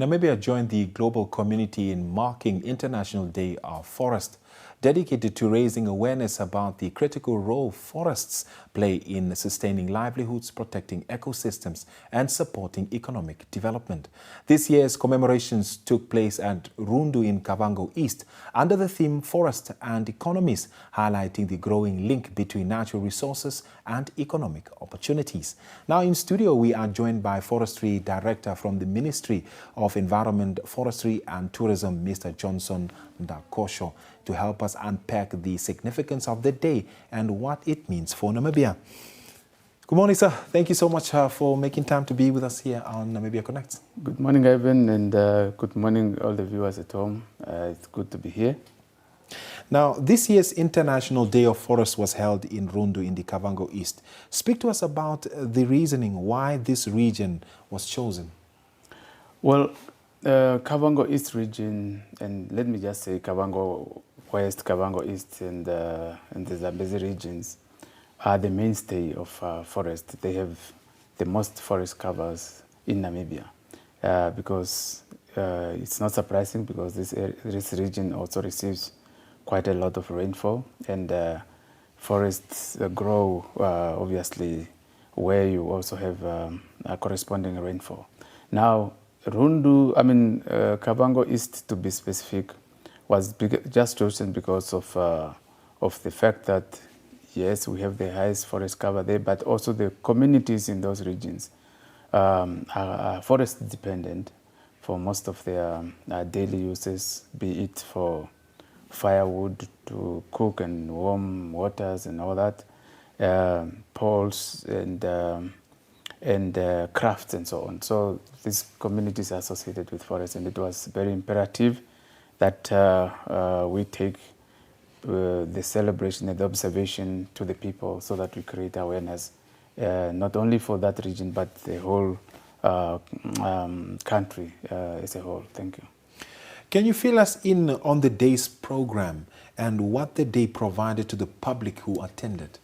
Namibia joined the global community in marking International Day of Forest, dedicated to raising awareness about the critical role forests play in sustaining livelihoods, protecting ecosystems, and supporting economic development. This year's commemorations took place at Rundu in Kavango East under the theme Forest and Economies, highlighting the growing link between natural resources and economic opportunities. Now in studio, we are joined by Forestry Director from the Ministry of Environment, Forestry and Tourism, Mr. Johnson Ndakosho, to help us unpack the significance of the day and what it means for Namibia. Good morning, sir. Thank you so much for making time to be with us here on Namibia Connects. Good morning, Ivan, and good morning, all the viewers at home. It's good to be here. Now, this year's International Day of Forest was held in Rundu in the Kavango East. Speak to us about the reasoning why this region was chosen. Well, Kavango East region, and let me just say Kavango West, Kavango East, and the Zambezi regions are the mainstay of forest. They have the most forest covers in Namibia because it's not surprising because this region also receives quite a lot of rainfall, and forests grow obviously where you also have a corresponding rainfall. Now, Kavango East, to be specific, was just chosen because of the fact that, yes, we have the highest forest cover there, but also the communities in those regions are forest dependent for most of their daily uses, be it for firewood to cook and warm waters and all that, poles and crafts and so on. So these communities are associated with forests, and it was very imperative that we take the celebration and the observation to the people so that we create awareness, not only for that region, but the whole country as a whole. Thank you. Can you fill us in on the day's program and what the day provided to the public who attended?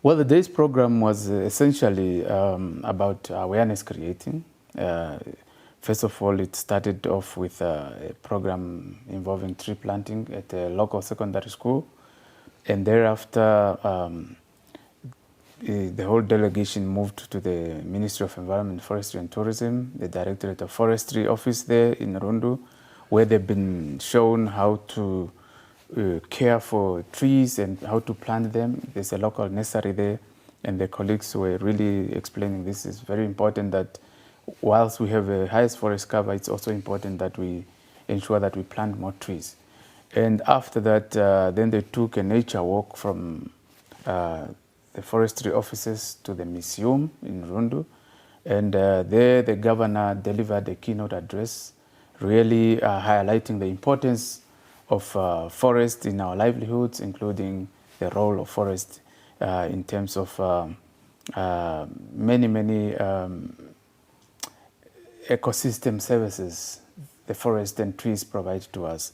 Well, the day's program was essentially about awareness creating. First of all, it started off with a program involving tree planting at a local secondary school. And thereafter, the whole delegation moved to the Ministry of Environment, Forestry and Tourism, the Directorate of Forestry office there in Rundu, where they've been shown how to care for trees and how to plant them. There's a local nursery there, and the colleagues were really explaining this is very important, that whilst we have a highest forest cover, it's also important that we ensure that we plant more trees. And after that, then they took a nature walk from the forestry offices to the museum in Rundu. And there the governor delivered a keynote address, really highlighting the importance of forest in our livelihoods, including the role of forest in terms of many ecosystem services the forest and trees provide to us.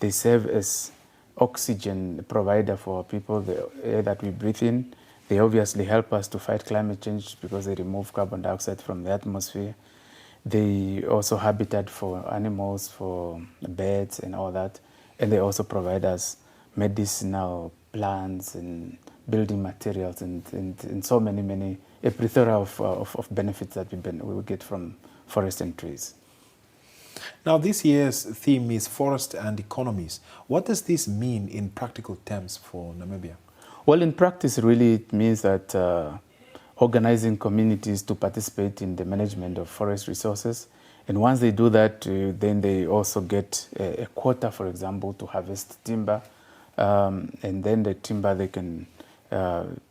They serve as oxygen provider for people, the air that we breathe in. They obviously help us to fight climate change because they remove carbon dioxide from the atmosphere. They also habitat for animals, for birds and all that. And they also provide us medicinal plants and building materials and so many, a plethora of benefits that we get from forest and trees. Now, this year's theme is Forest and Economies. What does this mean in practical terms for Namibia? Well, in practice, really, it means that organizing communities to participate in the management of forest resources. And once they do that, then they also get a quota, for example, to harvest timber. And then the timber, they can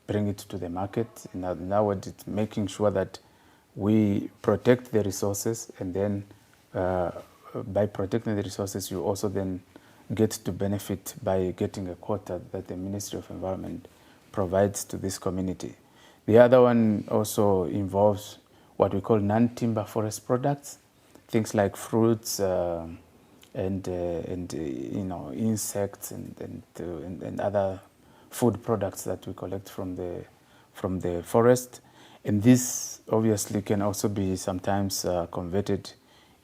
bring it to the market. In other words, it's making sure that we protect the resources, and then by protecting the resources, you also then get to benefit by getting a quota that the Ministry of Environment provides to this community. The other one also involves what we call non-timber forest products, things like fruits and insects and other food products that we collect from the forest. And this obviously can also be sometimes converted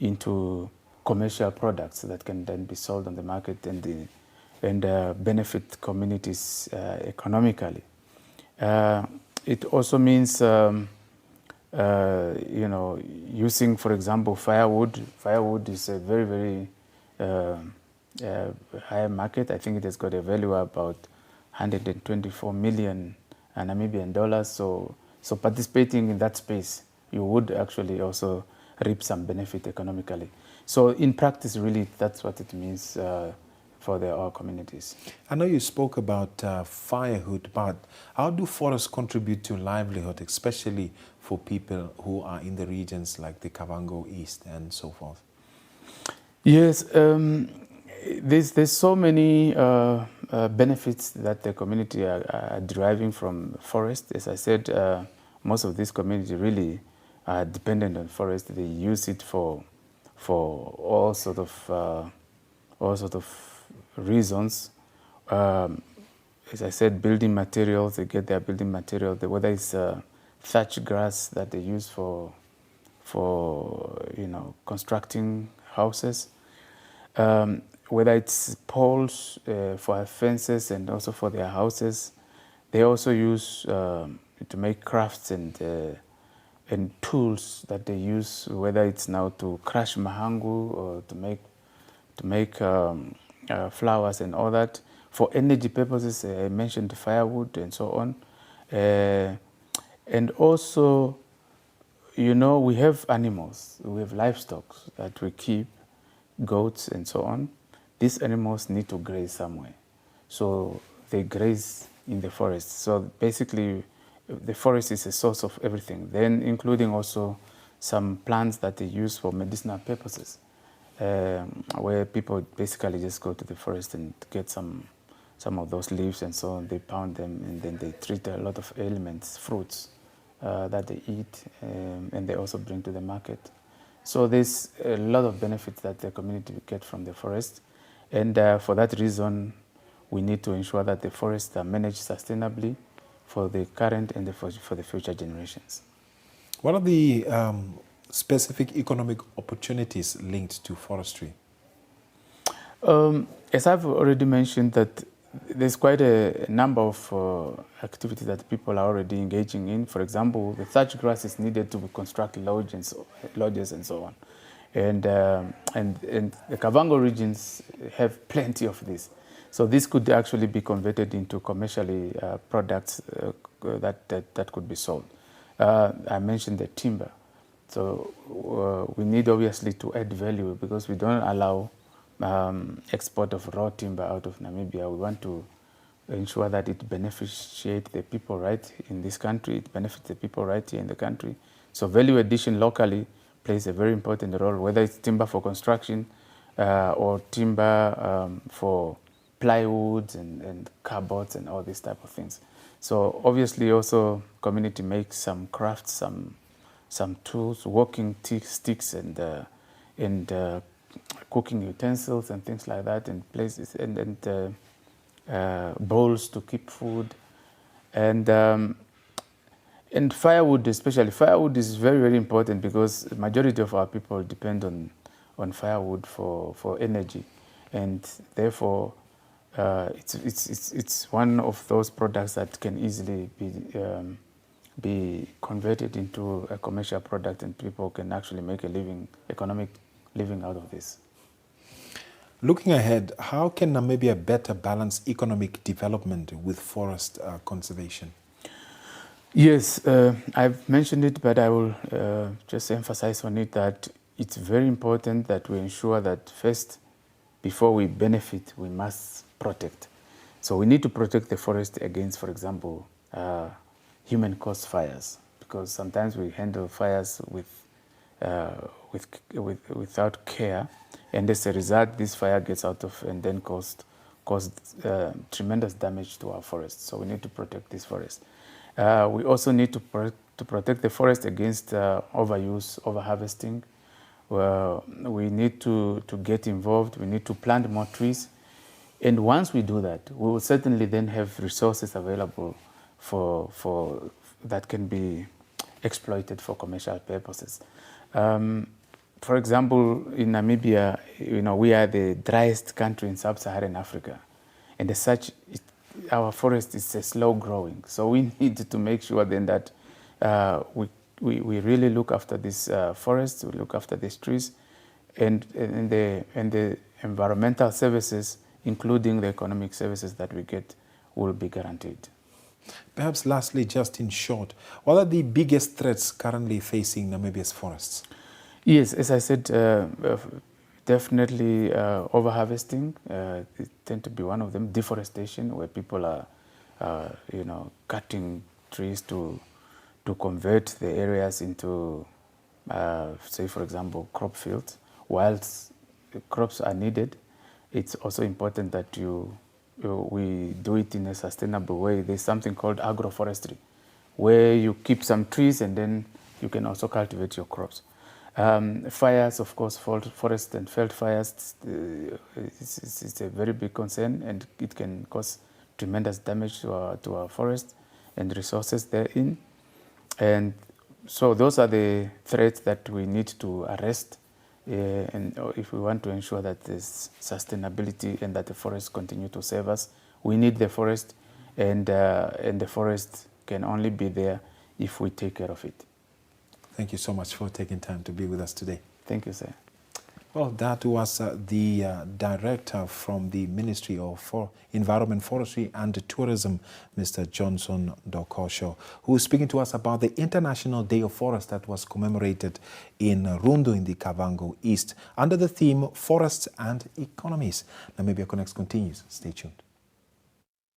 into commercial products that can then be sold on the market and benefit communities economically. It also means using, for example, firewood. Firewood is a very, very high market. I think it has got a value of about 124 million Namibian dollars. So participating in that space, you would actually also reap some benefit economically. So in practice, really, that's what it means for our communities. I know you spoke about firewood, but how do forests contribute to livelihood, especially for people who are in the regions like the Kavango East and so forth? Yes, there's so many benefits that the community are deriving from forest. As I said, most of this community really are dependent on forest. They use it for all sort of reasons. As I said, building materials. They get their building materials. Whether it's thatch grass that they use for constructing houses. Whether it's poles for fences and also for their houses. They also use to make crafts and tools that they use, whether it's now to crush mahangu or to make flowers and all that. For energy purposes, I mentioned firewood and so on. And also, we have animals, we have livestock that we keep, goats and so on. These animals need to graze somewhere. So they graze in the forest. So basically, the forest is a source of everything, then including also some plants that they use for medicinal purposes, where people basically just go to the forest and get some of those leaves and so on. They pound them and then they treat a lot of ailments, fruits that they eat, and they also bring to the market. So there's a lot of benefits that the community get from the forest, and for that reason, we need to ensure that the forests are managed sustainably for the current and for the future generations. What are the specific economic opportunities linked to forestry? As I've already mentioned, that there's quite a number of activities that people are already engaging in. For example, the thatch grass is needed to construct lodges and so on. And the Kavango regions have plenty of this. So this could actually be converted into commercially products that could be sold. I mentioned the timber. So we need obviously to add value because we don't allow export of raw timber out of Namibia. We want to ensure that it benefits the people right in this country, it benefits the people right here in the country. So value addition locally plays a very important role, whether it's timber for construction or timber for plywoods and cupboards and all these type of things. So obviously also community makes some crafts, some tools, walking sticks and cooking utensils and things like that, and places and bowls to keep food, and firewood especially. Firewood is very, very important because the majority of our people depend on firewood for energy, and therefore it's one of those products that can easily be converted into a commercial product, and people can actually make a economic living out of this. Looking ahead, how can Namibia better balance economic development with forest conservation? Yes, I've mentioned it, but I will just emphasize on it that it's very important that we ensure that first, before we benefit, we must protect. So we need to protect the forest against, for example, human-caused fires, because sometimes we handle fires without care, and as a result, this fire gets out of and then caused tremendous damage to our forests. So we need to protect this forest. We also need to protect the forest against overuse, overharvesting. We need to get involved. We need to plant more trees. And once we do that, we will certainly then have resources available for that can be exploited for commercial purposes. for example, in Namibia, we are the driest country in sub-Saharan Africa. And as such, our forest is slow growing. So we need to make sure then that we really look after this forest, we look after these trees, and the environmental services, including the economic services that we get, will be guaranteed. Perhaps lastly, just in short, what are the biggest threats currently facing Namibia's forests? Yes, as I said, definitely overharvesting it tend to be one of them. Deforestation, where people are cutting trees to convert the areas into, say for example, crop fields. Whilst crops are needed, it's also important that we do it in a sustainable way. There's something called agroforestry, where you keep some trees and then you can also cultivate your crops. Fires, of course, forest and field fires, it's a very big concern, and it can cause tremendous damage to our forest and resources therein. And so those are the threats that we need to arrest, and if we want to ensure that there's sustainability and that the forests continue to serve us. We need the forest, and the forest can only be there if we take care of it. Thank you so much for taking time to be with us today. Thank you, sir. Well, that was the director from the Ministry of Environment, Forestry and Tourism, Mr. Johnson Dokosho, who is speaking to us about the International Day of Forest that was commemorated in Rundu in the Kavango East under the theme Forests and Economies. Namibia Connects continues. Stay tuned.